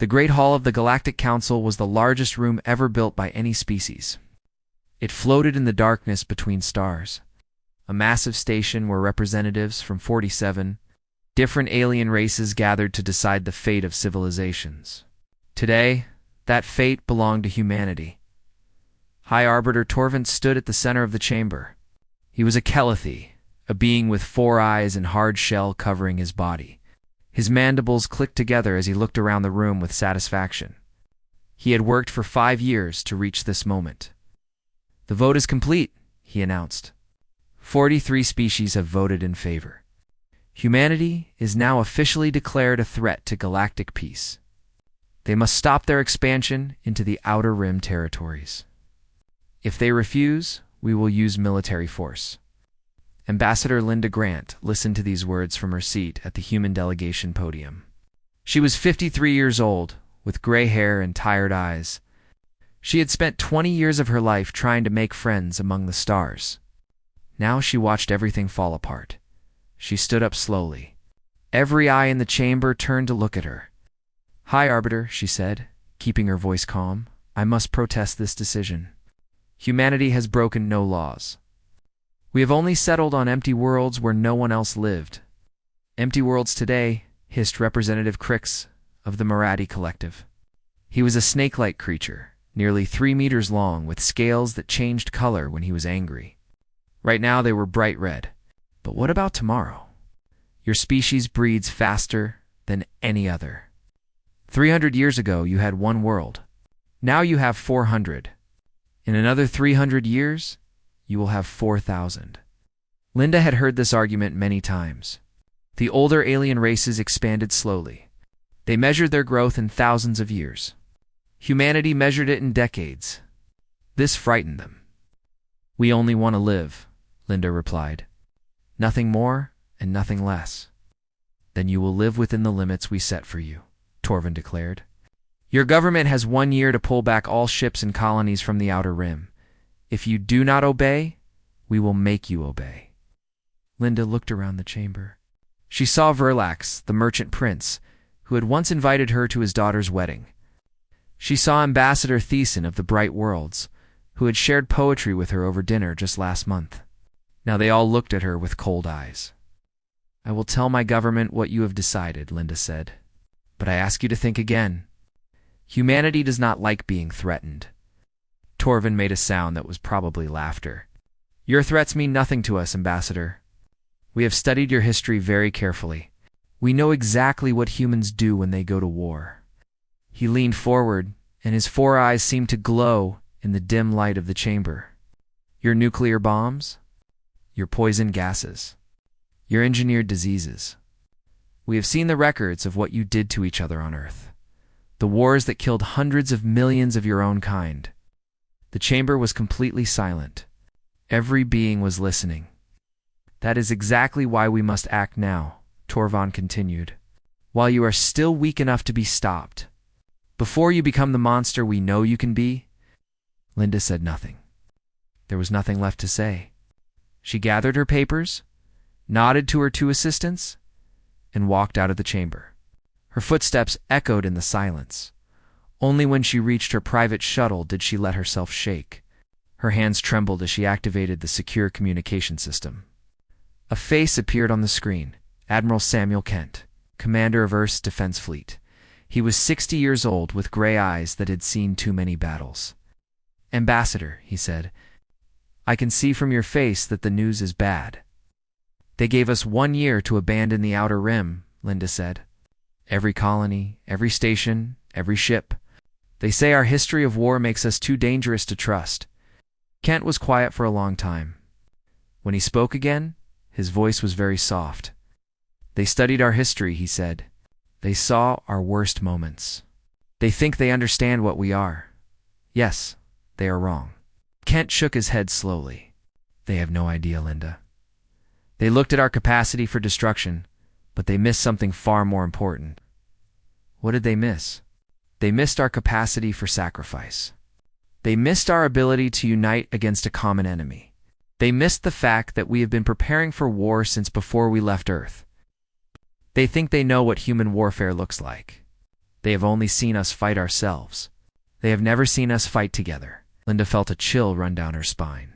The Great Hall of the Galactic Council was the largest room ever built by any species. It floated in the darkness between stars, a massive station where representatives from 47 different alien races gathered to decide the fate of civilizations. Today, that fate belonged to humanity. High Arbiter Torvin stood at the center of the chamber. He was a Kelethi, a being with 4 eyes and hard shell covering his body. His mandibles clicked together as he looked around the room with satisfaction. He had worked for 5 years to reach this moment. "The vote is complete," he announced. 43 species have voted in favor. Humanity is now officially declared a threat to galactic peace. They must stop their expansion into the Outer Rim territories. If they refuse, we will use military force. Ambassador Linda Grant listened to these words from her seat at the human delegation podium. She was 53 years old, with gray hair and tired eyes. She had spent 20 years of her life trying to make friends among the stars. Now she watched everything fall apart. She stood up slowly. Every eye in the chamber turned to look at her. "High Arbiter," she said, keeping her voice calm, "I must protest this decision. Humanity has broken no laws. We have only settled on empty worlds where no one else lived. Empty worlds today," hissed Representative Crix of the Marathi Collective. He was a snake-like creature, nearly 3 meters long, with scales that changed color when he was angry. Right now they were bright red. "But what about tomorrow? Your species breeds faster than any other. 300 years ago you had 1 world. Now you have 400. In another 300 years, you will have 4,000. Linda had heard this argument many times. The older alien races expanded slowly. They measured their growth in thousands of years. Humanity measured it in decades. This frightened them. "We only want to live," Linda replied. "Nothing more and nothing less." "Then you will live within the limits we set for you," Torvin declared. "Your government has 1 year to pull back all ships and colonies from the Outer Rim. If you do not obey, we will make you obey." Linda looked around the chamber. She saw Verlax, the merchant prince, who had once invited her to his daughter's wedding. She saw Ambassador Thiessen of the Bright Worlds, who had shared poetry with her over dinner just last month. Now they all looked at her with cold eyes. "I will tell my government what you have decided," Linda said. "But I ask you to think again. Humanity does not like being threatened." Torvin made a sound that was probably laughter. "Your threats mean nothing to us, Ambassador. We have studied your history very carefully. We know exactly what humans do when they go to war." He leaned forward, and his 4 eyes seemed to glow in the dim light of the chamber. "Your nuclear bombs? Your poison gases? Your engineered diseases? We have seen the records of what you did to each other on Earth. The wars that killed hundreds of millions of your own kind." The chamber was completely silent. Every being was listening. "That is exactly why we must act now," Torvin continued, "while you are still weak enough to be stopped. Before you become the monster we know you can be." Linda said nothing. There was nothing left to say. She gathered her papers, nodded to her 2 assistants, and walked out of the chamber. Her footsteps echoed in the silence. Only when she reached her private shuttle did she let herself shake. Her hands trembled as she activated the secure communication system. A face appeared on the screen. Admiral Samuel Kent, commander of Earth's defense fleet. He was 60 years old with gray eyes that had seen too many battles. "Ambassador," he said, "I can see from your face that the news is bad." "They gave us 1 year to abandon the Outer Rim," Linda said. "Every colony, every station, every ship. They say our history of war makes us too dangerous to trust." Kent was quiet for a long time. When he spoke again, his voice was very soft. "They studied our history," he said. "They saw our worst moments. They think they understand what we are. Yes, they are wrong." Kent shook his head slowly. "They have no idea, Linda. They looked at our capacity for destruction, but they missed something far more important." "What did they miss?" "They missed our capacity for sacrifice. They missed our ability to unite against a common enemy. They missed the fact that we have been preparing for war since before we left Earth. They think they know what human warfare looks like. They have only seen us fight ourselves. They have never seen us fight together. Linda felt a chill run down her spine.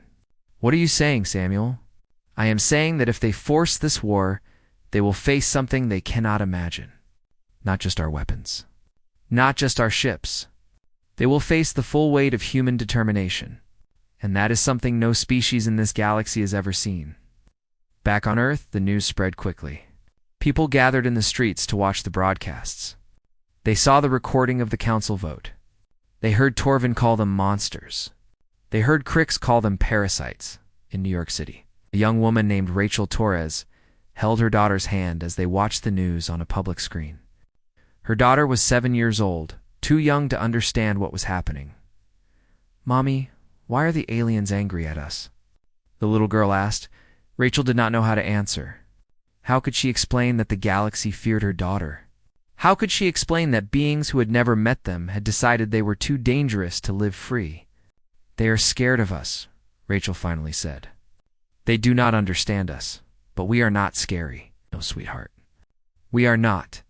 What are you saying, Samuel? I am saying that if they force this war, they will face something they cannot imagine. Not just our weapons. Not just our ships. They will face the full weight of human determination. And that is something no species in this galaxy has ever seen. Back on Earth, the news spread quickly. People gathered in the streets to watch the broadcasts. They saw the recording of the council vote. They heard Torvin call them monsters. They heard Crix call them parasites in New York City. A young woman named Rachel Torres held her daughter's hand as they watched the news on a public screen. Her daughter was 7 years old, too young to understand what was happening. "Mommy, why are the aliens angry at us?" the little girl asked. Rachel did not know how to answer. How could she explain that the galaxy feared her daughter? How could she explain that beings who had never met them had decided they were too dangerous to live free? "They are scared of us," Rachel finally said. "They do not understand us, but we are not scary." "No, sweetheart. We are not."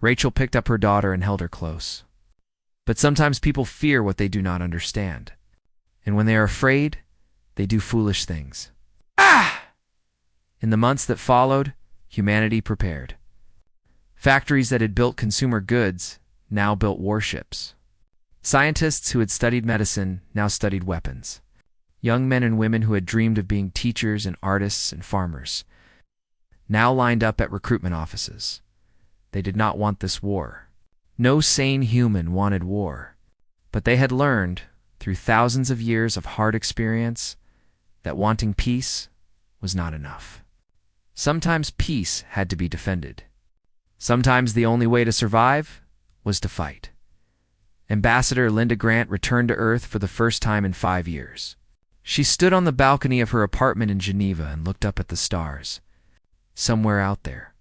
Rachel picked up her daughter and held her close. But sometimes people fear what they do not understand. And when they are afraid, they do foolish things. In the months that followed, humanity prepared. Factories that had built consumer goods now built warships. Scientists who had studied medicine now studied weapons. Young men and women who had dreamed of being teachers and artists and farmers now lined up at recruitment offices. They did not want this war. No sane human wanted war. But they had learned, through thousands of years of hard experience, that wanting peace was not enough. Sometimes peace had to be defended. Sometimes the only way to survive was to fight. Ambassador Linda Grant returned to Earth for the first time in 5 years. She stood on the balcony of her apartment in Geneva and looked up at the stars. Somewhere out there,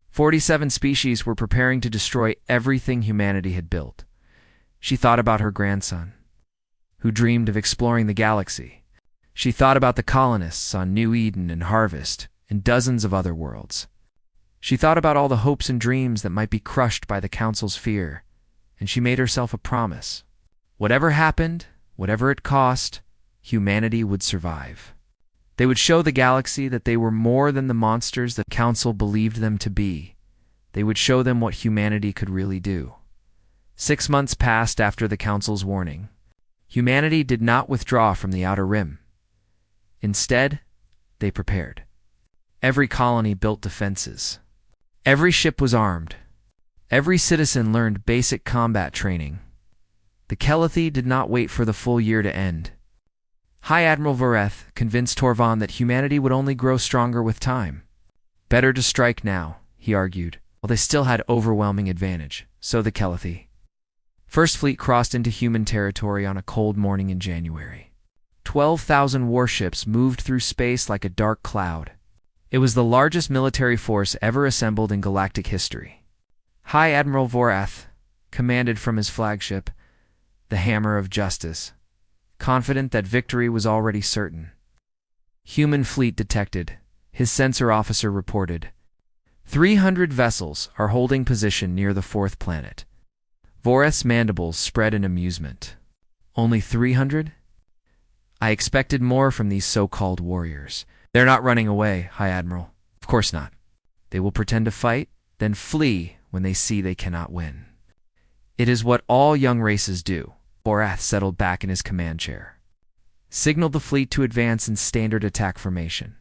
47 species were preparing to destroy everything humanity had built. She thought about her grandson, who dreamed of exploring the galaxy. She thought about the colonists on New Eden and Harvest and dozens of other worlds. She thought about all the hopes and dreams that might be crushed by the Council's fear, and she made herself a promise. Whatever happened, whatever it cost, humanity would survive. They would show the galaxy that they were more than the monsters the Council believed them to be. They would show them what humanity could really do. 6 months passed after the Council's warning. Humanity did not withdraw from the Outer Rim. Instead, they prepared. Every colony built defenses. Every ship was armed. Every citizen learned basic combat training. The Kellethi did not wait for the full year to end. High Admiral Voreth convinced Torvin that humanity would only grow stronger with time. Better to strike now, he argued, while they still had overwhelming advantage, so the Kellethi. First Fleet crossed into human territory on a cold morning in January. 12,000 warships moved through space like a dark cloud. It was the largest military force ever assembled in galactic history. High Admiral Voreth commanded from his flagship, the Hammer of Justice, confident that victory was already certain. Human fleet detected, his sensor officer reported. 300 vessels are holding position near the 4th planet. Voreth's mandibles spread in amusement. Only 300? I expected more from these so-called warriors. They're not running away, High Admiral. Of course not. They will pretend to fight, then flee when they see they cannot win. It is what all young races do. Voreth settled back in his command chair. Signaled the fleet to advance in standard attack formation.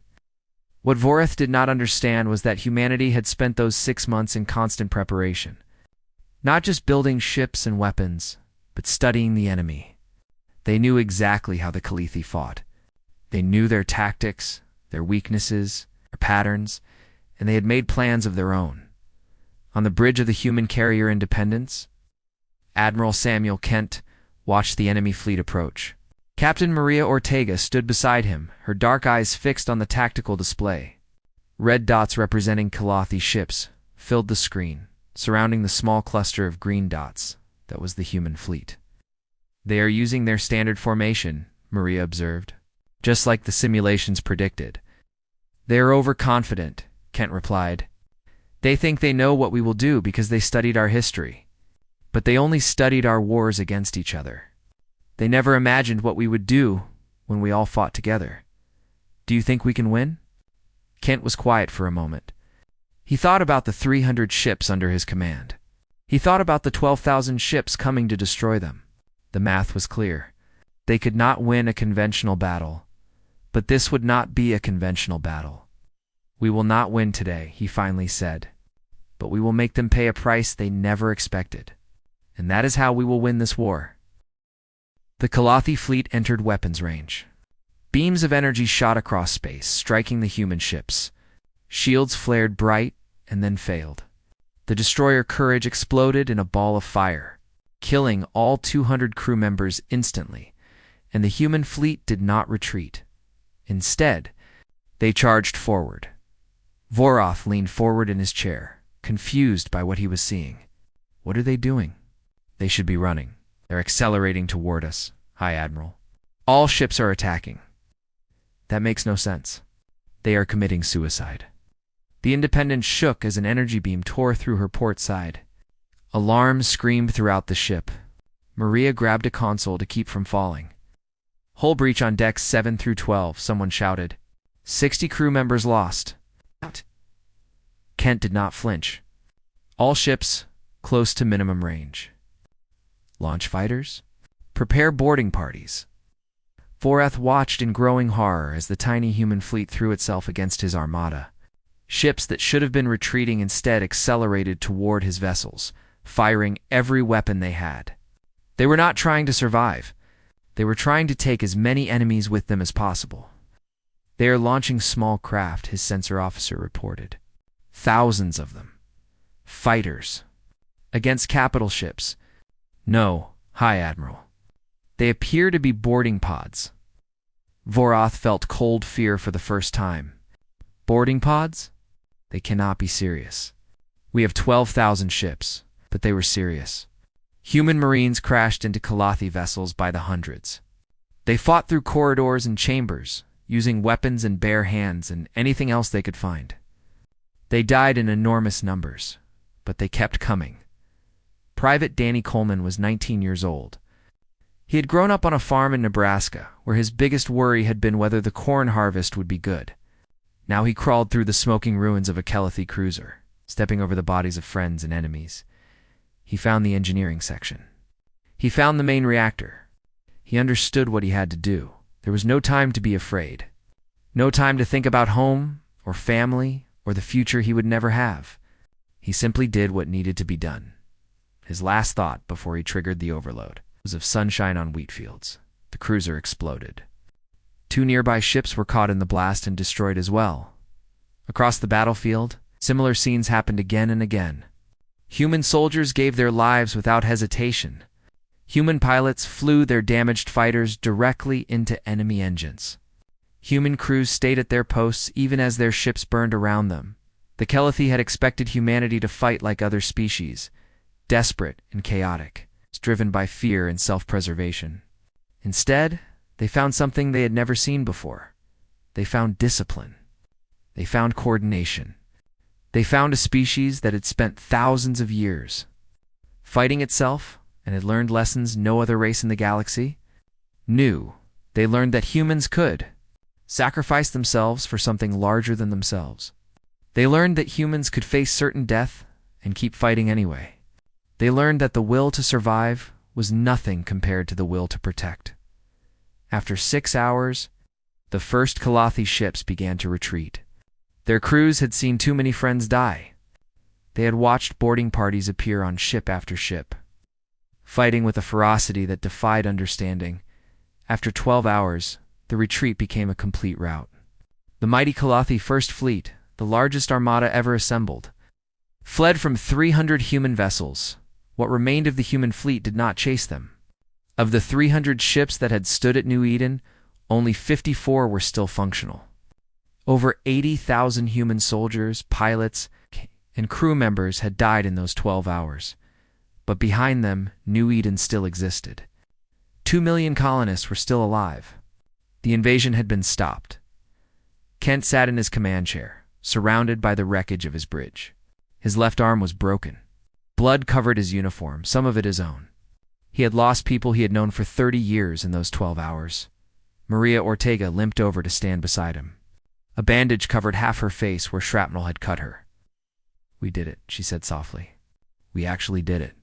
What Voreth did not understand was that humanity had spent those 6 months in constant preparation. Not just building ships and weapons, but studying the enemy. They knew exactly how the Kellethi fought. They knew their tactics, their weaknesses, their patterns, and they had made plans of their own. On the bridge of the human carrier Independence, Admiral Samuel Kent watched the enemy fleet approach. Captain Maria Ortega stood beside him, her dark eyes fixed on the tactical display. Red dots representing Kellethi ships filled the screen, surrounding the small cluster of green dots that was the human fleet. They are using their standard formation, Maria observed, just like the simulations predicted. They are overconfident, Kent replied. They think they know what we will do because they studied our history. But they only studied our wars against each other. They never imagined what we would do when we all fought together. Do you think we can win?" Kent was quiet for a moment. He thought about the 300 ships under his command. He thought about the 12,000 ships coming to destroy them. The math was clear. They could not win a conventional battle. But this would not be a conventional battle. "We will not win today," he finally said. "But we will make them pay a price they never expected. And that is how we will win this war." The Kalathi fleet entered weapons range. Beams of energy shot across space, striking the human ships. Shields flared bright and then failed. The destroyer Courage exploded in a ball of fire, killing all 200 crew members instantly, and the human fleet did not retreat. Instead, they charged forward. Voroth leaned forward in his chair, confused by what he was seeing. "What are they doing?" "They should be running. They're accelerating toward us, High Admiral. All ships are attacking." "That makes no sense." "They are committing suicide." The Independence shook as an energy beam tore through her port side. Alarms screamed throughout the ship. Maria grabbed a console to keep from falling. "Hull breach on decks 7 through 12, someone shouted. 60 crew members lost." Kent did not flinch. "All ships close to minimum range." "Launch fighters? Prepare boarding parties." Voroth watched in growing horror as the tiny human fleet threw itself against his armada. Ships that should have been retreating instead accelerated toward his vessels, firing every weapon they had. They were not trying to survive. They were trying to take as many enemies with them as possible. "They are launching small craft," his sensor officer reported. "Thousands of them. Fighters. Against capital ships." "No, High Admiral. They appear to be boarding pods." Voroth felt cold fear for the first time. "Boarding pods? They cannot be serious. We have 12,000 ships, but they were serious." Human Marines crashed into Kalathi vessels by the hundreds. They fought through corridors and chambers, using weapons and bare hands and anything else they could find. They died in enormous numbers, but they kept coming. Private Danny Coleman was 19 years old. He had grown up on a farm in Nebraska, where his biggest worry had been whether the corn harvest would be good. Now he crawled through the smoking ruins of a Kalathi cruiser, stepping over the bodies of friends and enemies. He found the engineering section. He found the main reactor. He understood what he had to do. There was no time to be afraid. No time to think about home, or family, or the future he would never have. He simply did what needed to be done. His last thought before he triggered the overload was of sunshine on wheat fields. The cruiser exploded. 2 nearby ships were caught in the blast and destroyed as well. Across the battlefield, similar scenes happened again and again. Human soldiers gave their lives without hesitation. Human pilots flew their damaged fighters directly into enemy engines. Human crews stayed at their posts even as their ships burned around them. The Kalathi had expected humanity to fight like other species, desperate and chaotic, driven by fear and self-preservation. Instead, they found something they had never seen before. They found discipline. They found coordination. They found a species that had spent thousands of years fighting itself and had learned lessons no other race in the galaxy knew. They learned that humans could sacrifice themselves for something larger than themselves. They learned that humans could face certain death and keep fighting anyway. They learned that the will to survive was nothing compared to the will to protect. After 6 hours, the first Kalathi ships began to retreat. Their crews had seen too many friends die. They had watched boarding parties appear on ship after ship, fighting with a ferocity that defied understanding. After 12 hours, the retreat became a complete rout. The mighty Kalathi First Fleet, the largest armada ever assembled, fled from 300 human vessels. What remained of the human fleet did not chase them. Of the 300 ships that had stood at New Eden, only 54 were still functional. Over 80,000 human soldiers, pilots, and crew members had died in those 12 hours. But behind them, New Eden still existed. 2 million colonists were still alive. The invasion had been stopped. Kent sat in his command chair, surrounded by the wreckage of his bridge. His left arm was broken. Blood covered his uniform, some of it his own. He had lost people he had known for 30 years in those 12 hours. Maria Ortega limped over to stand beside him. A bandage covered half her face where shrapnel had cut her. "We did it," she said softly. "We actually did it."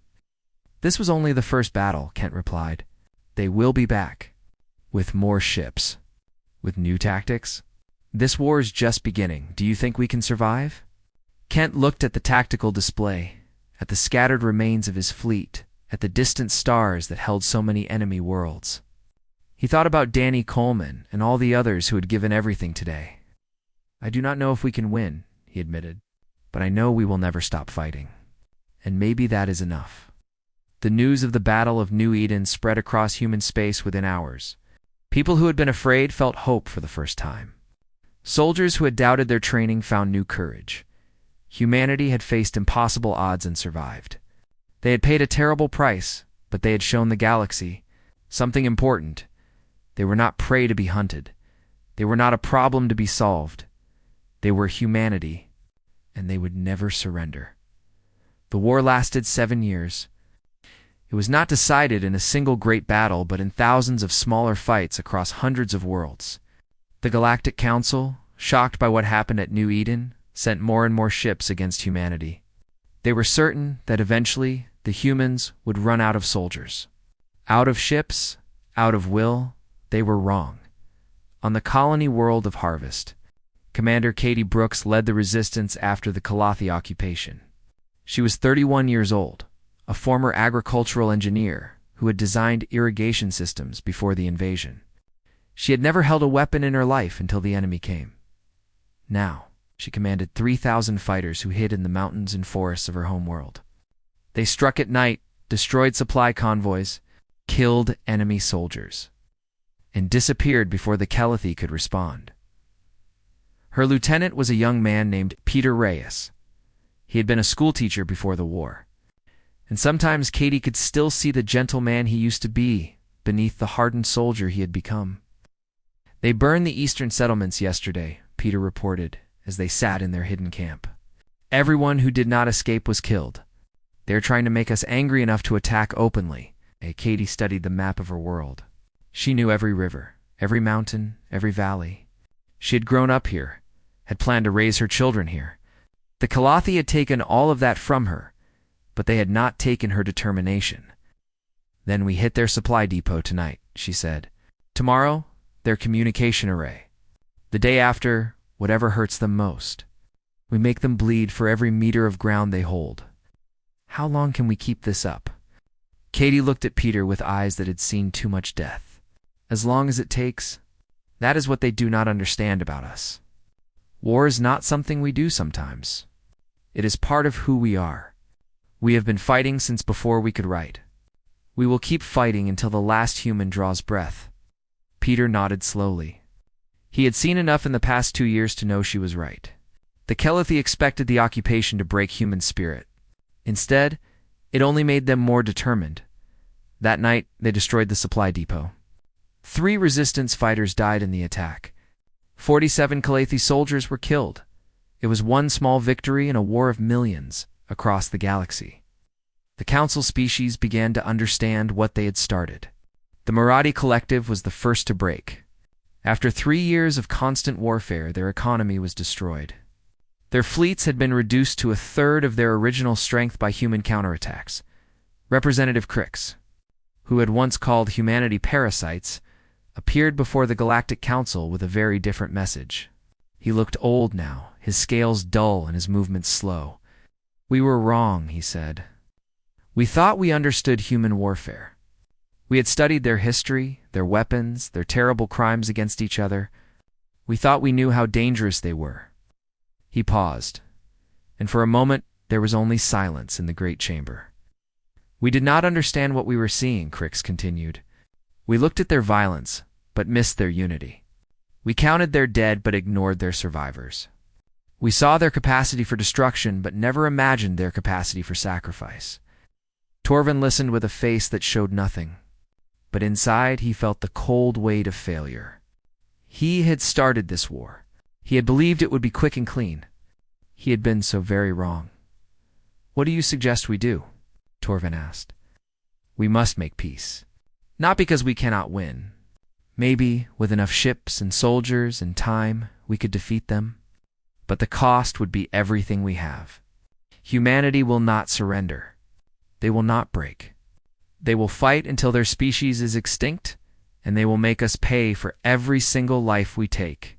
"This was only the first battle," Kent replied. "They will be back. With more ships. With new tactics. This war is just beginning. Do you think we can survive?" Kent looked at the tactical display, at the scattered remains of his fleet, at the distant stars that held so many enemy worlds. He thought about Danny Coleman and all the others who had given everything today. "I do not know if we can win," he admitted, "but I know we will never stop fighting. And maybe that is enough." The news of the Battle of New Eden spread across human space within hours. People who had been afraid felt hope for the first time. Soldiers who had doubted their training found new courage. Humanity had faced impossible odds and survived. They had paid a terrible price, but they had shown the galaxy something important. They were not prey to be hunted. They were not a problem to be solved. They were humanity, and they would never surrender. The war lasted 7 years. It was not decided in a single great battle, but in thousands of smaller fights across hundreds of worlds. The Galactic Council, shocked by what happened at New Eden, sent more and more ships against humanity. They were certain that eventually the humans would run out of soldiers. Out of ships, out of will, they were wrong. On the colony world of Harvest, Commander Katie Brooks led the resistance after the Kalathi occupation. She was 31 years old, a former agricultural engineer who had designed irrigation systems before the invasion. She had never held a weapon in her life until the enemy came. Now, she commanded 3,000 fighters who hid in the mountains and forests of her homeworld. They struck at night, destroyed supply convoys, killed enemy soldiers, and disappeared before the Kalathi could respond. Her lieutenant was a young man named Peter Reyes. He had been a schoolteacher before the war, and sometimes Katie could still see the gentle man he used to be beneath the hardened soldier he had become. "They burned the eastern settlements yesterday," Peter reported, as they sat in their hidden camp. "Everyone who did not escape was killed. They are trying to make us angry enough to attack openly." Katie studied the map of her world. She knew every river, every mountain, every valley. She had grown up here, had planned to raise her children here. The Kalathi had taken all of that from her, but they had not taken her determination. "Then we hit their supply depot tonight," she said. "Tomorrow, their communication array. The day after, whatever hurts them most. We make them bleed for every meter of ground they hold. How long can we keep this up?" Katie looked at Peter with eyes that had seen too much death. "As long as it takes. That is what they do not understand about us. War is not something we do sometimes. It is part of who we are. We have been fighting since before we could write. We will keep fighting until the last human draws breath." Peter nodded slowly. He had seen enough in the past 2 years to know she was right. The Kalathi expected the occupation to break human spirit. Instead, it only made them more determined. That night, they destroyed the supply depot. 3 resistance fighters died in the attack. 47 Kalathi soldiers were killed. It was one small victory in a war of millions across the galaxy. The Council species began to understand what they had started. The Marathi Collective was the first to break. After 3 years of constant warfare, their economy was destroyed. Their fleets had been reduced to 1/3 of their original strength by human counterattacks. Representative Crix, who had once called humanity parasites, appeared before the Galactic Council with a very different message. He looked old now, his scales dull and his movements slow. "We were wrong," he said. "We thought we understood human warfare. We had studied their history, their weapons, their terrible crimes against each other. We thought we knew how dangerous they were." He paused, and for a moment there was only silence in the great chamber. "We did not understand what we were seeing," Crix continued. "We looked at their violence, but missed their unity. We counted their dead, but ignored their survivors. We saw their capacity for destruction, but never imagined their capacity for sacrifice." Torvin listened with a face that showed nothing, but inside he felt the cold weight of failure. He had started this war. He had believed it would be quick and clean. He had been so very wrong. What do you suggest we do? Torvin asked. We must make peace. Not because we cannot win. Maybe, with enough ships and soldiers and time, we could defeat them. But the cost would be everything we have. Humanity will not surrender. They will not break. They will fight until their species is extinct, and they will make us pay for every single life we take.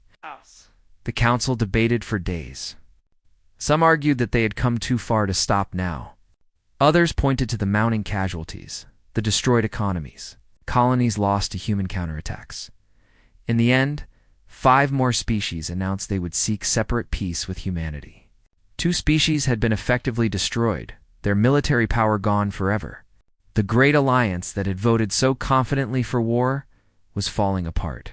The council debated for days. Some argued that they had come too far to stop now. Others pointed to the mounting casualties, the destroyed economies, colonies lost to human counterattacks. In the end, 5 more species announced they would seek separate peace with humanity. 2 species had been effectively destroyed, their military power gone forever. The great alliance that had voted so confidently for war was falling apart.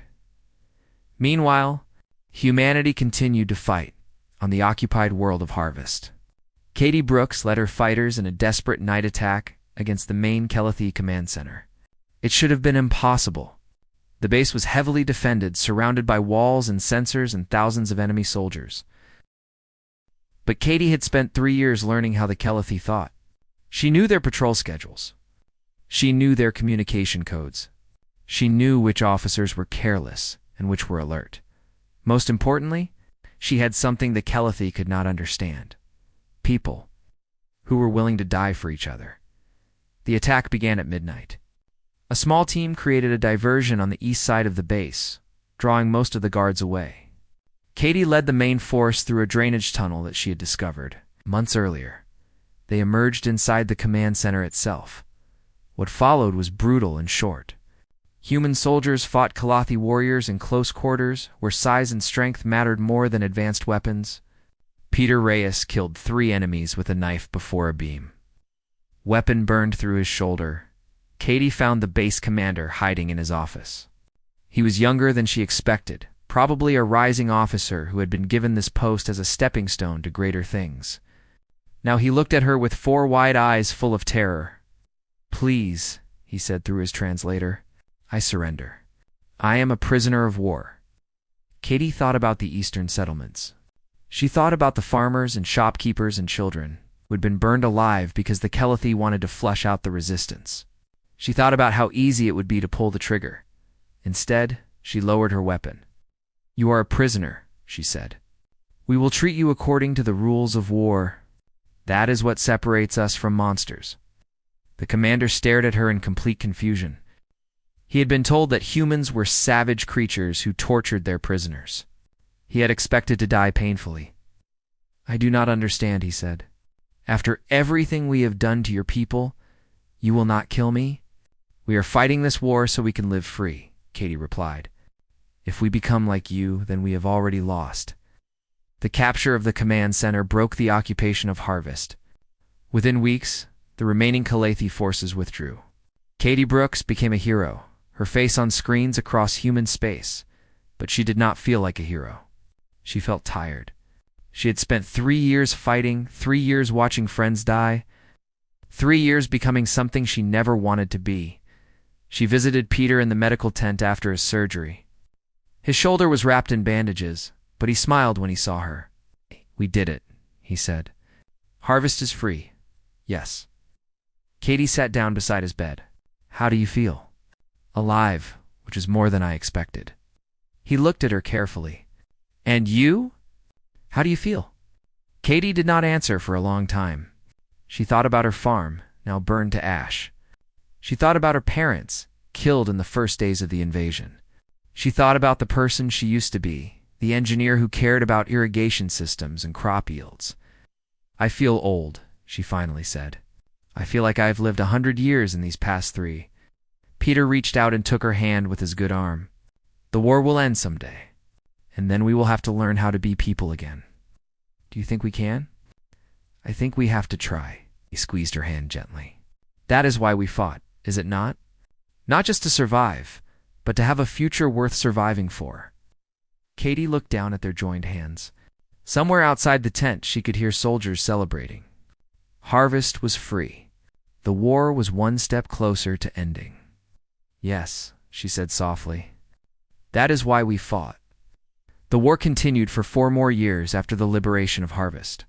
Meanwhile, humanity continued to fight on the occupied world of Harvest. Katie Brooks led her fighters in a desperate night attack against the main Kelathi command center. It should have been impossible. The base was heavily defended, surrounded by walls and sensors and thousands of enemy soldiers. But Katie had spent 3 years learning how the Kelathi thought. She knew their patrol schedules. She knew their communication codes. She knew which officers were careless and which were alert. Most importantly, she had something the Kelathi could not understand. People who were willing to die for each other. The attack began at midnight. A small team created a diversion on the east side of the base, drawing most of the guards away. Katie led the main force through a drainage tunnel that she had discovered months earlier. They emerged inside the command center itself. What followed was brutal and short. Human soldiers fought Kelathi warriors in close quarters, where size and strength mattered more than advanced weapons. Peter Reyes killed 3 enemies with a knife before a beam. Weapon burned through his shoulder. Katie found the base commander hiding in his office. He was younger than she expected, probably a rising officer who had been given this post as a stepping stone to greater things. Now he looked at her with 4 wide eyes full of terror. Please, he said through his translator, I surrender. I am a prisoner of war. Katie thought about the eastern settlements. She thought about the farmers and shopkeepers and children who had been burned alive because the Kelathi wanted to flush out the resistance. She thought about how easy it would be to pull the trigger. Instead, she lowered her weapon. You are a prisoner, she said. We will treat you according to the rules of war. That is what separates us from monsters. The commander stared at her in complete confusion. He had been told that humans were savage creatures who tortured their prisoners. He had expected to die painfully. I do not understand, he said. After everything we have done to your people, you will not kill me? We are fighting this war so we can live free, Katie replied. If we become like you, then we have already lost. The capture of the command center broke the occupation of Harvest. Within weeks, the remaining Kelathi forces withdrew. Katie Brooks became a hero, her face on screens across human space, but she did not feel like a hero. She felt tired. She had spent 3 years fighting, 3 years watching friends die, 3 years becoming something she never wanted to be. She visited Peter in the medical tent after his surgery. His shoulder was wrapped in bandages, but he smiled when he saw her. We did it, he said. Harvest is free. Yes. Katie sat down beside his bed. How do you feel? Alive, which is more than I expected. He looked at her carefully. And you? How do you feel? Katie did not answer for a long time. She thought about her farm, now burned to ash. She thought about her parents, killed in the first days of the invasion. She thought about the person she used to be, the engineer who cared about irrigation systems and crop yields. I feel old, she finally said. I feel like I have lived 100 years in these past 3. Peter reached out and took her hand with his good arm. The war will end someday, and then we will have to learn how to be people again. Do you think we can? I think we have to try. He squeezed her hand gently. That is why we fought, is it not? Not just to survive, but to have a future worth surviving for. Katie looked down at their joined hands. Somewhere outside the tent, she could hear soldiers celebrating. Harvest was free. The war was one step closer to ending. Yes, she said softly. That is why we fought. The war continued for 4 more years after the liberation of Harvest.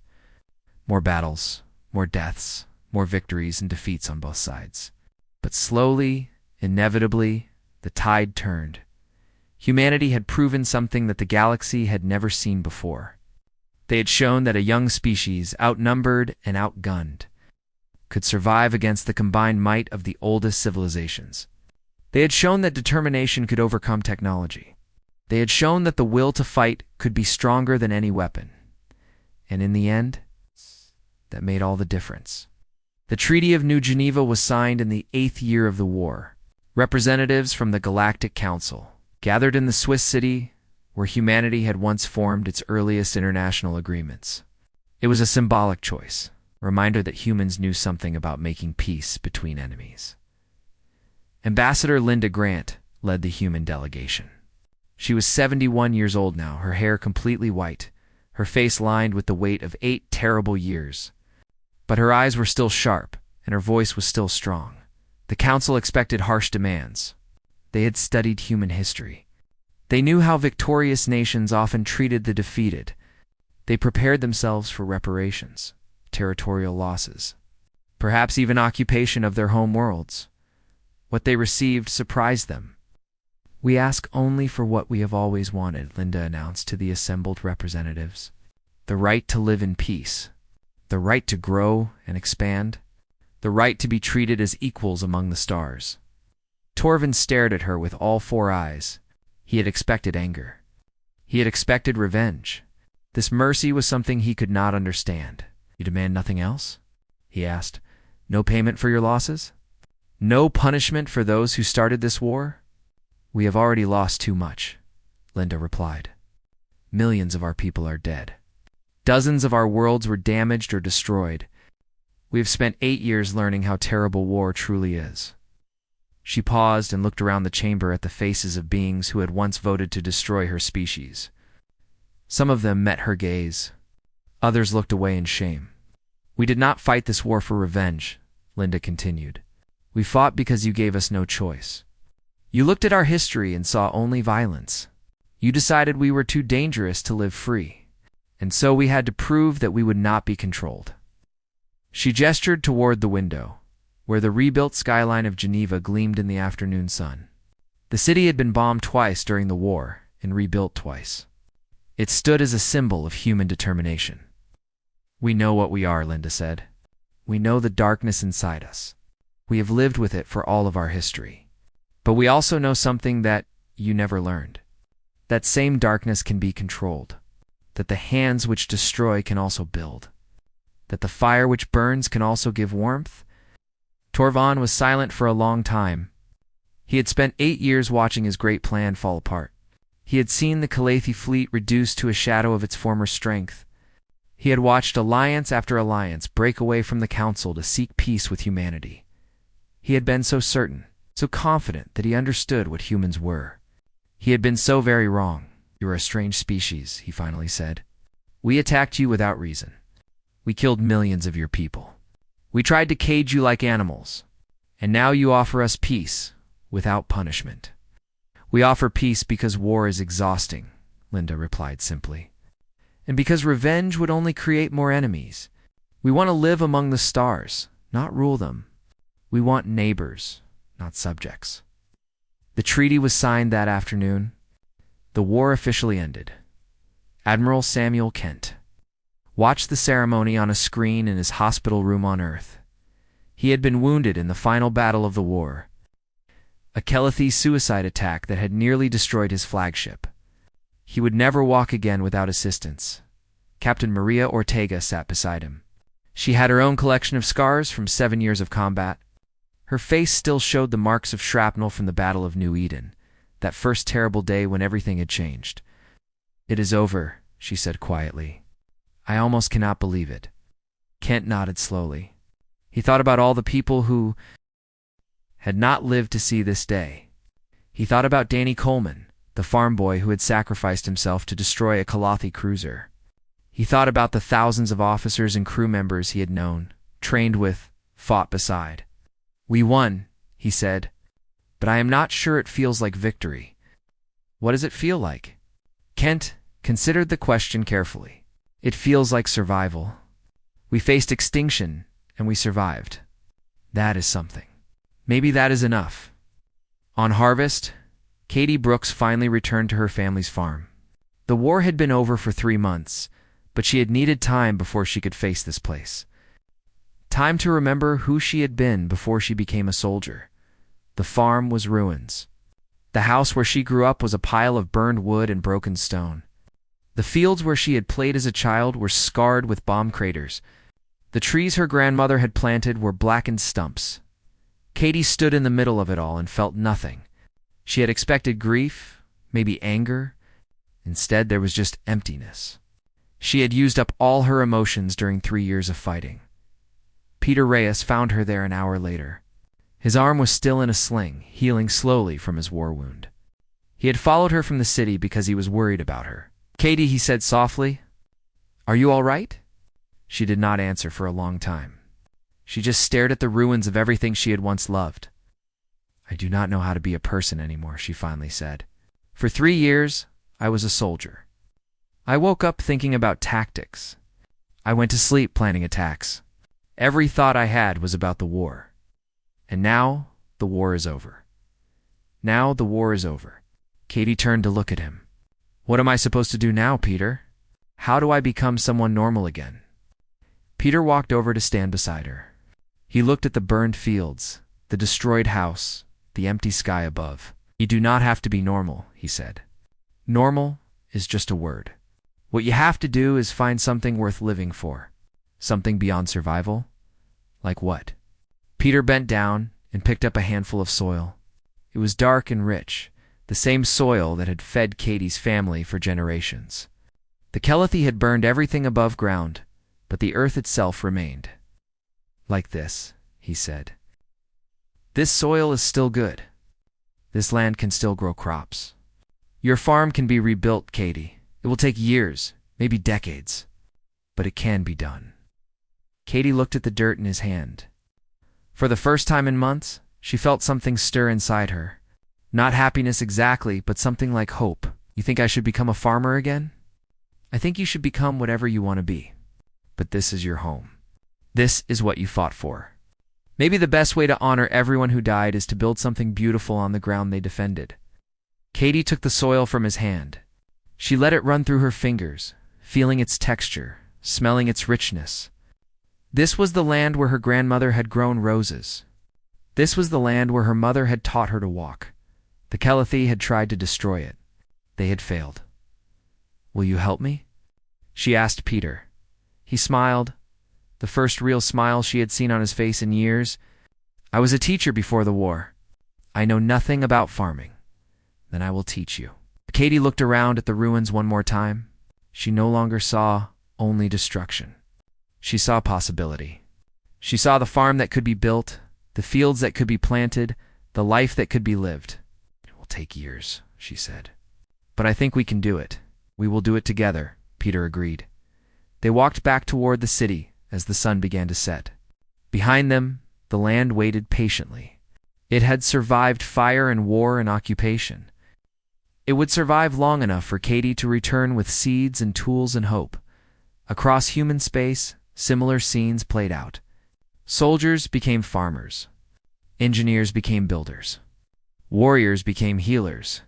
More battles, more deaths, more victories and defeats on both sides. But slowly, inevitably, the tide turned. Humanity had proven something that the galaxy had never seen before. They had shown that a young species, outnumbered and outgunned, could survive against the combined might of the oldest civilizations. They had shown that determination could overcome technology. They had shown that the will to fight could be stronger than any weapon. And in the end, that made all the difference. The Treaty of New Geneva was signed in the 8th year of the war. Representatives from the Galactic Council gathered in the Swiss city where humanity had once formed its earliest international agreements. It was a symbolic choice, a reminder that humans knew something about making peace between enemies. Ambassador Linda Grant led the human delegation. She was 71 years old now, her hair completely white, her face lined with the weight of 8 terrible years. But her eyes were still sharp, and her voice was still strong. The council expected harsh demands. They had studied human history. They knew how victorious nations often treated the defeated. They prepared themselves for reparations, territorial losses, perhaps even occupation of their home worlds. What they received surprised them. "We ask only for what we have always wanted," Linda announced to the assembled representatives. "The right to live in peace, the right to grow and expand, the right to be treated as equals among the stars." Torvin stared at her with all 4 eyes. He had expected anger. He had expected revenge. This mercy was something he could not understand. "You demand nothing else?" he asked. "No payment for your losses? No punishment for those who started this war?" "We have already lost too much," Linda replied. "Millions of our people are dead. Dozens of our worlds were damaged or destroyed. We have spent 8 years learning how terrible war truly is." She paused and looked around the chamber at the faces of beings who had once voted to destroy her species. Some of them met her gaze. Others looked away in shame. "We did not fight this war for revenge," Linda continued. "We fought because you gave us no choice. You looked at our history and saw only violence. You decided we were too dangerous to live free, and so we had to prove that we would not be controlled." She gestured toward the window, where the rebuilt skyline of Geneva gleamed in the afternoon sun. The city had been bombed twice during the war and rebuilt twice. It stood as a symbol of human determination. "We know what we are," Linda said. "We know the darkness inside us. We have lived with it for all of our history. But we also know something that you never learned. That same darkness can be controlled. That the hands which destroy can also build. That the fire which burns can also give warmth." Torvin was silent for a long time. He had spent 8 years watching his great plan fall apart. He had seen the Calathi fleet reduced to a shadow of its former strength. He had watched alliance after alliance break away from the council to seek peace with humanity. He had been so certain, so confident that he understood what humans were. He had been so very wrong. "You are a strange species," he finally said. "We attacked you without reason. We killed millions of your people. We tried to cage you like animals, and now you offer us peace without punishment." "We offer peace because war is exhausting," Linda replied simply. "And because revenge would only create more enemies. We want to live among the stars, not rule them. We want neighbors, not subjects." The treaty was signed that afternoon. The war officially ended. Admiral Samuel Kent watched the ceremony on a screen in his hospital room on Earth. He had been wounded in the final battle of the war, a Calathi suicide attack that had nearly destroyed his flagship. He would never walk again without assistance. Captain Maria Ortega sat beside him. She had her own collection of scars from 7 years of combat. Her face still showed the marks of shrapnel from the Battle of New Eden, that first terrible day when everything had changed. "It is over," she said quietly. "I almost cannot believe it." Kent nodded slowly. He thought about all the people who had not lived to see this day. He thought about Danny Coleman, the farm boy who had sacrificed himself to destroy a Calathi cruiser. He thought about the thousands of officers and crew members he had known, trained with, fought beside. "We won," he said, "but I am not sure it feels like victory." "What does it feel like?" Kent considered the question carefully. "It feels like survival. We faced extinction, and we survived. That is something. Maybe that is enough. On harvest, Katie Brooks finally returned to her family's farm. The war had been over for 3 months, but she had needed time before she could face this place. Time to remember who she had been before she became a soldier. The farm was ruins. The house where she grew up was a pile of burned wood and broken stone. The fields where she had played as a child were scarred with bomb craters. The trees her grandmother had planted were blackened stumps. Katie stood in the middle of it all and felt nothing. She had expected grief, maybe anger. Instead, there was just emptiness. She had used up all her emotions during 3 years of fighting. Peter Reyes found her there an hour later. His arm was still in a sling, healing slowly from his war wound. He had followed her from the city because he was worried about her. "Katie," he said softly, "are you all right?" She did not answer for a long time. She just stared at the ruins of everything she had once loved. "I do not know how to be a person anymore," she finally said. "For 3 years, I was a soldier. I woke up thinking about tactics. I went to sleep planning attacks. Every thought I had was about the war. And now, the war is over. Now, the war is over." Katie turned to look at him. "What am I supposed to do now, Peter? How do I become someone normal again?" Peter walked over to stand beside her. He looked at the burned fields, the destroyed house, the empty sky above. "You do not have to be normal," he said. "Normal is just a word. What you have to do is find something worth living for. Something beyond survival. Like what?" Peter bent down and picked up a handful of soil. It was dark and rich, the same soil that had fed Katie's family for generations. The Kellethy had burned everything above ground, but the earth itself remained. "Like this," he said. "This soil is still good. This land can still grow crops. Your farm can be rebuilt, Katie. It will take years, maybe decades, but it can be done." Katie looked at the dirt in his hand. For the first time in months, she felt something stir inside her. Not happiness exactly, but something like hope. "You think I should become a farmer again?" "I think you should become whatever you want to be. But this is your home. This is what you fought for. Maybe the best way to honor everyone who died is to build something beautiful on the ground they defended." Katie took the soil from his hand. She let it run through her fingers, feeling its texture, smelling its richness. This was the land where her grandmother had grown roses. This was the land where her mother had taught her to walk. The Kellethy had tried to destroy it. They had failed. "Will you help me?" she asked Peter. He smiled, the first real smile she had seen on his face in years. "I was a teacher before the war. I know nothing about farming. Then I will teach you." Katie looked around at the ruins one more time. She no longer saw only destruction. She saw possibility. She saw the farm that could be built, the fields that could be planted, the life that could be lived. "It will take years," she said. "But I think we can do it. We will do it together," Peter agreed. They walked back toward the city as the sun began to set. Behind them, the land waited patiently. It had survived fire and war and occupation. It would survive long enough for Katie to return with seeds and tools and hope. Across human space, similar scenes played out. Soldiers became farmers. Engineers became builders. Warriors became healers.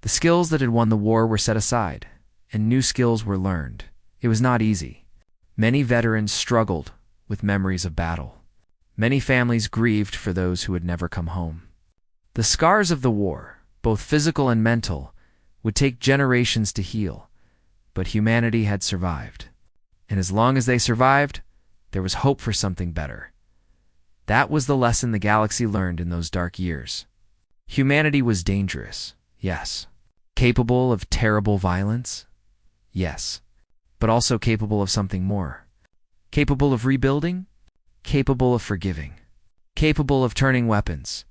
The skills that had won the war were set aside, and new skills were learned. It was not easy. Many veterans struggled with memories of battle. Many families grieved for those who had never come home. The scars of the war, both physical and mental, would take generations to heal, but humanity had survived. And as long as they survived, there was hope for something better. That was the lesson the galaxy learned in those dark years. Humanity was dangerous, yes. Capable of terrible violence, yes. But also capable of something more. Capable of rebuilding, capable of forgiving, capable of turning weapons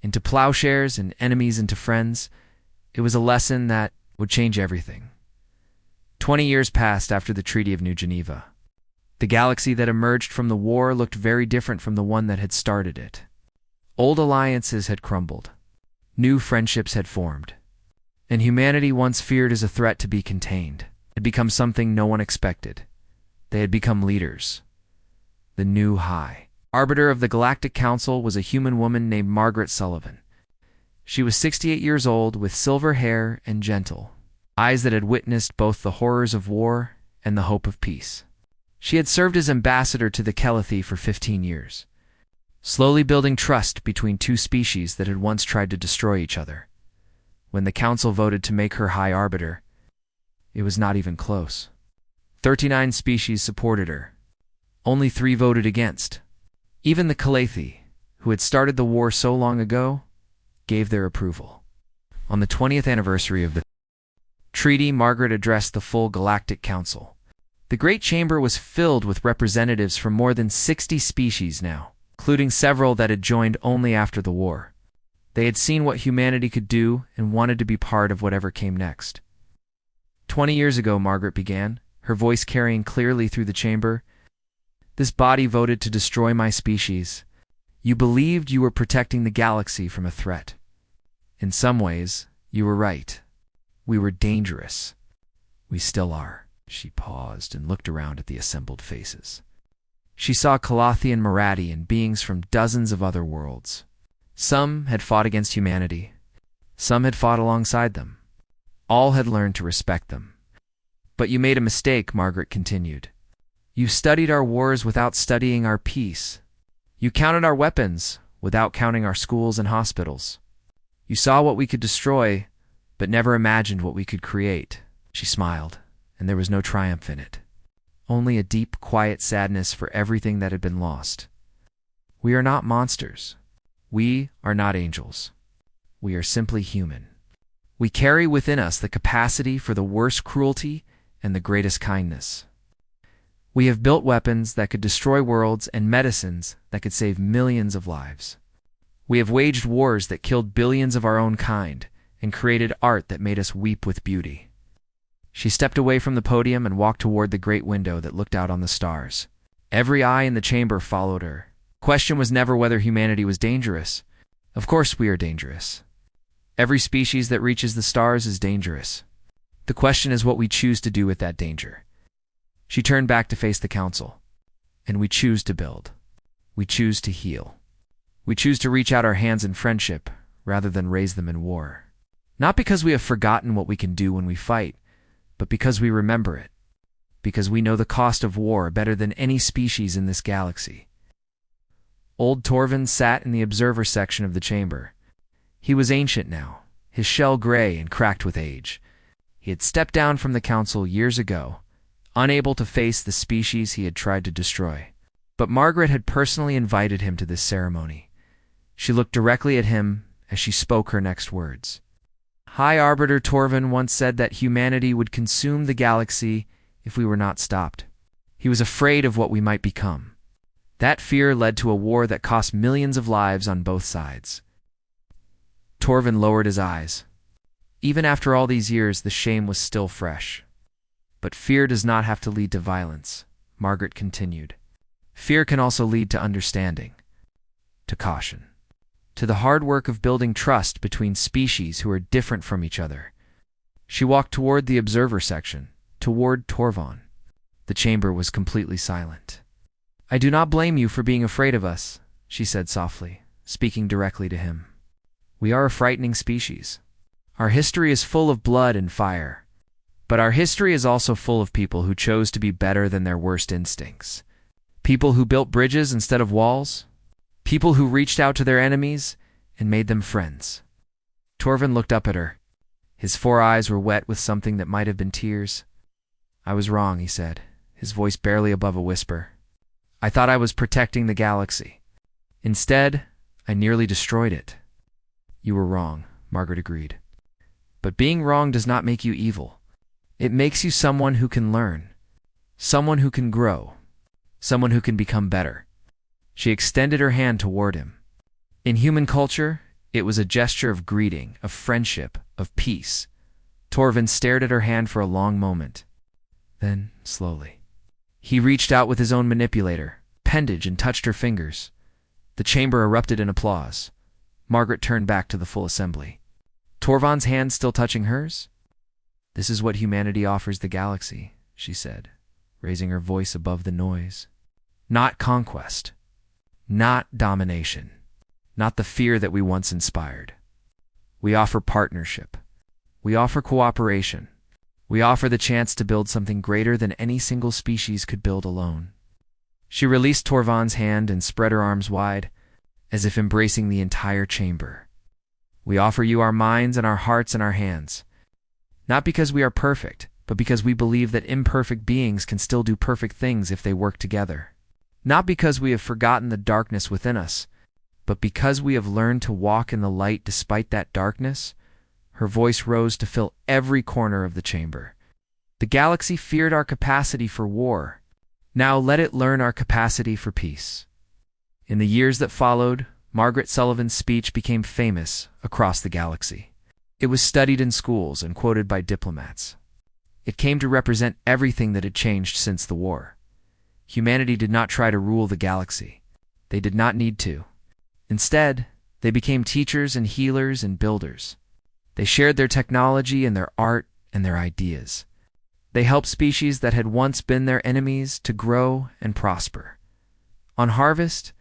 into plowshares and enemies into friends. It was a lesson that would change everything. 20 years passed after the Treaty of New Geneva. The galaxy that emerged from the war looked very different from the one that had started it. Old alliances had crumbled. New friendships had formed. And humanity, once feared as a threat to be contained, had become something no one expected. They had become leaders. The new High Arbiter of the Galactic Council was a human woman named Margaret Sullivan. She was 68 years old, with silver hair and gentle eyes that had witnessed both the horrors of war and the hope of peace. She had served as ambassador to the Calathi for 15 years, slowly building trust between two species that had once tried to destroy each other. When the Council voted to make her High Arbiter, it was not even close. 39 species supported her. Only 3 voted against. Even the Calathi, who had started the war so long ago, gave their approval. On the 20th anniversary of the treaty, Margaret addressed the full Galactic Council. The Great Chamber was filled with representatives from more than 60 species now, including several that had joined only after the war. They had seen what humanity could do and wanted to be part of whatever came next. 20 years ago, Margaret began, her voice carrying clearly through the chamber. This body voted to destroy my species. You believed you were protecting the galaxy from a threat. In some ways, you were right. We were dangerous. We still are. She paused and looked around at the assembled faces. She saw Calathi and Marathi and beings from dozens of other worlds. Some had fought against humanity. Some had fought alongside them. All had learned to respect them. But you made a mistake, Margaret continued. You studied our wars without studying our peace. You counted our weapons without counting our schools and hospitals. You saw what we could destroy, but never imagined what we could create. She smiled, and there was no triumph in it. Only a deep, quiet sadness for everything that had been lost. We are not monsters. We are not angels. We are simply human. We carry within us the capacity for the worst cruelty and the greatest kindness. We have built weapons that could destroy worlds and medicines that could save millions of lives. We have waged wars that killed billions of our own kind and created art that made us weep with beauty. She stepped away from the podium and walked toward the great window that looked out on the stars. Every eye in the chamber followed her. The question was never whether humanity was dangerous. Of course we are dangerous. Every species that reaches the stars is dangerous. The question is what we choose to do with that danger. She turned back to face the council. And we choose to build. We choose to heal. We choose to reach out our hands in friendship rather than raise them in war. Not because we have forgotten what we can do when we fight, but because we remember it. Because we know the cost of war better than any species in this galaxy. Old Torvin sat in the observer section of the chamber. He was ancient now, his shell gray and cracked with age. He had stepped down from the council years ago, unable to face the species he had tried to destroy. But Margaret had personally invited him to this ceremony. She looked directly at him as she spoke her next words. High Arbiter Torvin once said that humanity would consume the galaxy if we were not stopped. He was afraid of what we might become. That fear led to a war that cost millions of lives on both sides. Torvin lowered his eyes. Even after all these years, the shame was still fresh. But fear does not have to lead to violence, Margaret continued. Fear can also lead to understanding, to caution, to the hard work of building trust between species who are different from each other. She walked toward the observer section, toward Torvon. The chamber was completely silent. I do not blame you for being afraid of us, she said softly, speaking directly to him. We are a frightening species. Our history is full of blood and fire. But our history is also full of people who chose to be better than their worst instincts. People who built bridges instead of walls. People who reached out to their enemies and made them friends. Torvin looked up at her. His 4 eyes were wet with something that might have been tears. I was wrong, he said, his voice barely above a whisper. I thought I was protecting the galaxy. Instead, I nearly destroyed it. You were wrong, Margaret agreed. But being wrong does not make you evil. It makes you someone who can learn, someone who can grow, someone who can become better. She extended her hand toward him. In human culture, it was a gesture of greeting, of friendship, of peace. Torvin stared at her hand for a long moment. Then, slowly, he reached out with his own manipulator, appendage, and touched her fingers. The chamber erupted in applause. Margaret turned back to the full assembly. Torvon's hand still touching hers? This is what humanity offers the galaxy, she said, raising her voice above the noise. Not conquest. Not domination. Not the fear that we once inspired. We offer partnership. We offer cooperation. We offer the chance to build something greater than any single species could build alone. She released Torvan's hand and spread her arms wide, as if embracing the entire chamber. We offer you our minds and our hearts and our hands. Not because we are perfect, but because we believe that imperfect beings can still do perfect things if they work together. Not because we have forgotten the darkness within us, but because we have learned to walk in the light despite that darkness. Her voice rose to fill every corner of the chamber. The galaxy feared our capacity for war. Now let it learn our capacity for peace. In the years that followed, Margaret Sullivan's speech became famous across the galaxy. It was studied in schools and quoted by diplomats. It came to represent everything that had changed since the war. Humanity did not try to rule the galaxy. They did not need to. Instead, they became teachers and healers and builders. They shared their technology and their art and their ideas. They helped species that had once been their enemies to grow and prosper. On Harvest,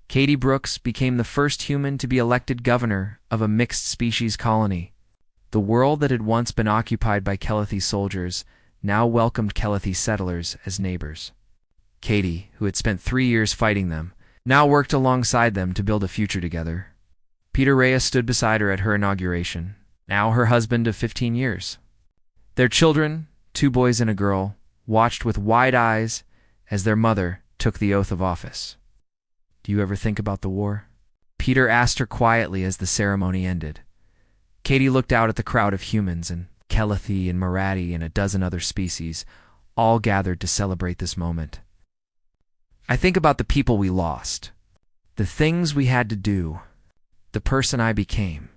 Katie Brooks became the first human to be elected governor of a mixed-species colony. The world that had once been occupied by Kelethy soldiers now welcomed Kelethy settlers as neighbors. Katie, who had spent 3 years fighting them, now worked alongside them to build a future together. Peter Reyes stood beside her at her inauguration, now her husband of 15 years. Their children, 2 boys and a girl, watched with wide eyes as their mother took the oath of office. "Do you ever think about the war?" Peter asked her quietly as the ceremony ended. Katie looked out at the crowd of humans and Kelethy and Marathi and a dozen other species, all gathered to celebrate this moment. "I think about the people we lost, the things we had to do, the person I became.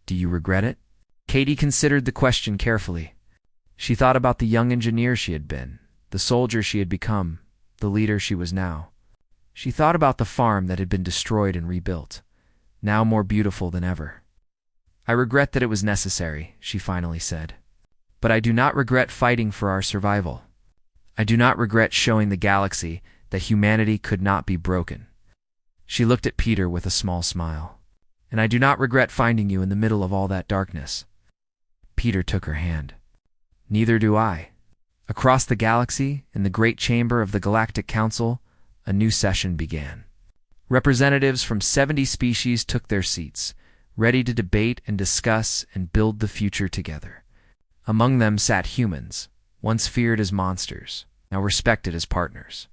Do you regret it?" Katie considered the question carefully. She thought about the young engineer she had been, the soldier she had become, the leader she was now. She thought about the farm that had been destroyed and rebuilt, now more beautiful than ever. "I regret that it was necessary," she finally said. "But I do not regret fighting for our survival. I do not regret showing the galaxy that humanity could not be broken." She looked at Peter with a small smile. "And I do not regret finding you in the middle of all that darkness." Peter took her hand. "Neither do I." Across the galaxy, in the great chamber of the Galactic Council, a new session began. Representatives from 70 species took their seats, ready to debate and discuss and build the future together. Among them sat humans, once feared as monsters, now respected as partners.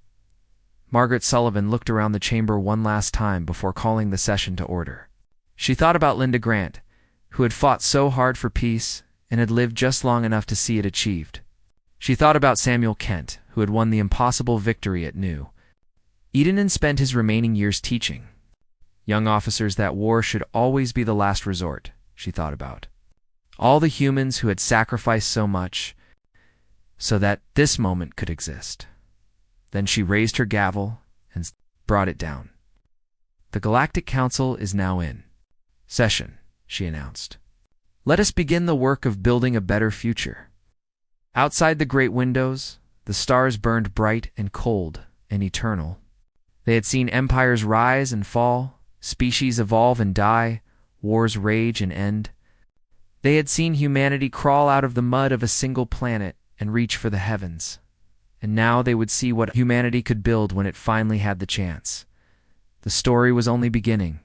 Margaret Sullivan looked around the chamber one last time before calling the session to order. She thought about Linda Grant, who had fought so hard for peace and had lived just long enough to see it achieved. She thought about Samuel Kent, who had won the impossible victory at Nu. Edenin spent his remaining years teaching. Young officers, that war should always be the last resort, she thought about. All the humans who had sacrificed so much so that this moment could exist. Then she raised her gavel and brought it down. "The Galactic Council is now in session," she announced. "Let us begin the work of building a better future." Outside the great windows, the stars burned bright and cold and eternal. They had seen empires rise and fall, species evolve and die, wars rage and end. They had seen humanity crawl out of the mud of a single planet and reach for the heavens. And now they would see what humanity could build when it finally had the chance. The story was only beginning.